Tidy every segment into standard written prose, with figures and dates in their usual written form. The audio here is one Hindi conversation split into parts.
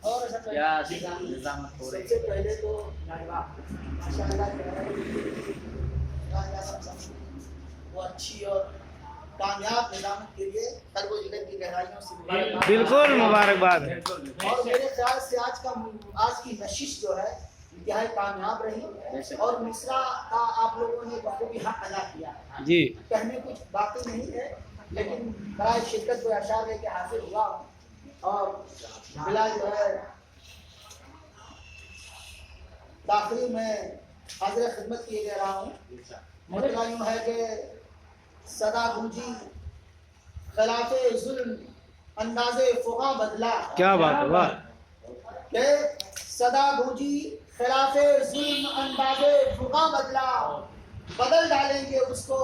और सबसे पहले तो माशाअल्लाह वो अच्छी और कामयाब निजामत के लिए कल्ब व जिगर की गहराइयों से मुबारकबाद। बिल्कुल मुबारकबाद है। और मेरे ख्याल से आज की नशिश जो है इंतहाई कामयाब रही और मिसरा का आप लोगों ने बखूबी हक अदा किया जी। कहने कुछ बातें नहीं है, लेकिन बड़ा शिद्दत को अशार लेके हाजिर हुआ हूँ और बिला जो है दाखिली में हाजिर खिदमत किए जा रहा हूँ। मतलब यूँ है कि सदा गूंजी खिलाफे जुल्म अंदाजे फुका बदला। क्या बात है, वाह। के सदा गूंजी खिलाफे जुल्म अंदाजे फुका बदला, बदल डालेंगे उसको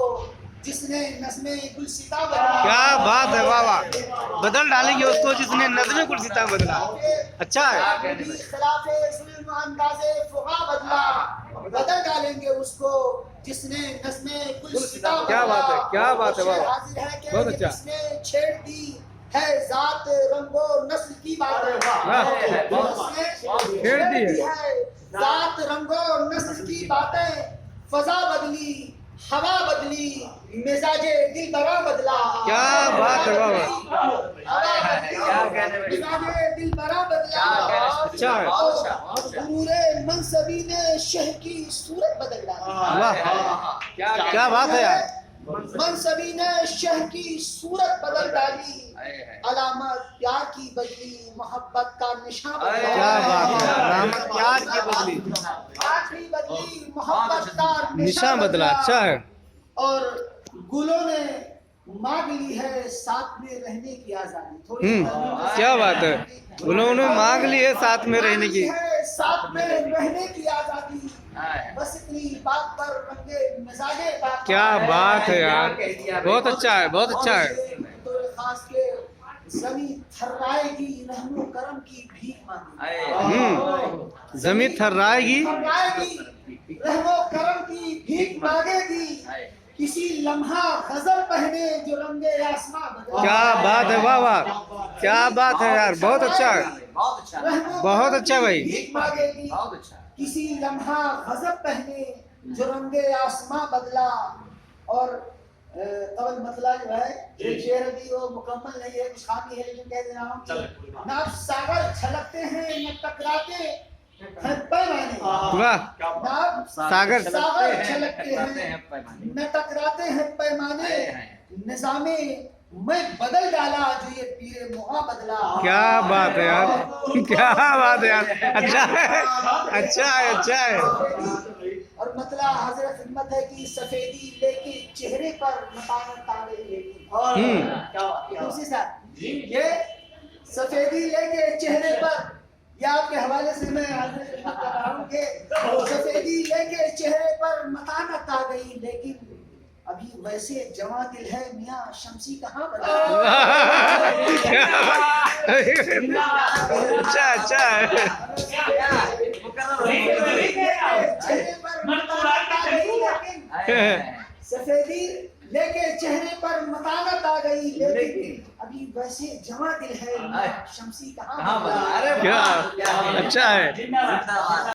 जिसने नज़्मे गुलसिता बदला। क्या बात है, वाह वाह। बदल डालेंगे उसको जिसने नज़्मे गुलसिता बदला। अच्छा है। खिलाफे जुल्म अंदाजे फुका बदला, बदल डालेंगे उसको जिसने नज़्मे गुलसिता बदला। क्या बात है, क्या बात है, वाह। हाजिर है कि बहुत अच्छा। जिसने छेड़ दी है जात रंगो नस्ल की बात है, छेड़ दी है जात रंगो नस्ल की बातें, फजा बदली हवा बदली मिजाजे दिल बरा बदला। क्या बात है, वाह वाह। मिजाजे दिल बरा बदला। अच्छा है। और गुरूरे मनसबी ने शहर की सूरत बदल डाली। वाह, क्या बात है यार। मनसबी ने शहर की सूरत बदल डाली, अलामत प्यार की बदली मोहब्बत का निशान बदला। क्या बात है, रहमत प्यार की बदली, प्यार की बदली मोहब्बत का निशान बदला। अच्छा है। और गुलों ने मांग ली है साथ में रहने की आजादी। थोड़ी क्या बात है, उन्होंने मांग ली है साथ में रहने की। साथ में रहने की आजादी, बस इतनी बात पर रंगे मिजाजे बात। क्या बात है यार, बहुत अच्छा है, बहुत अच्छा है। तो खास के जमी थर्राएगी रहमो करम की भीख मांगेगी। जमीन थर्राएगी रहमो करम की भीख मांगेगी, किसी लम्हा गजल पहने जो रंगे आसमां बदले। क्या बात है, वाह वाह। क्या बात है यार, बहुत अच्छा है, बहुत अच्छा भाई। भीख मांगेगी किसी लम्हा गजब पहने जो रंगे आसमां बदला। और कवल मतलब जो है ये शेर भी वो मुकम्मल नहीं है, कुछ खामी है, लेकिन कह दे रहा हूँ ना सागर छलकते हैं न टकराते हैं पैमाने। वाह, सागर छलकते हैं न टकराते हैं पैमाने, निजामे मैं बदल डाला जो ये पीरे मुआ बदला। क्या बात है यार, क्या बात है यार। अच्छा है, अच्छा है, अच्छा है। और मतलब हाजिर खिदमत है कि सफेदी लेके चेहरे पर मतानत आ गई लेकिन दूसरी साथ ये सफेदी लेके चेहरे पर, या आपके हवाले से मैं हाजिर खिदमत कर रहा हूँ कि सफेदी लेके चेहरे पर मतानत आ गई, लेकिन अभी वैसे जवां दिल है मियां शमसी कहाँ बना। अच्छा अच्छा है। सफेदी लेके चेहरे पर मतानत आ गई, लेकिन अभी वैसे जवां दिल है शमसी कहाँ बना। क्या अच्छा है।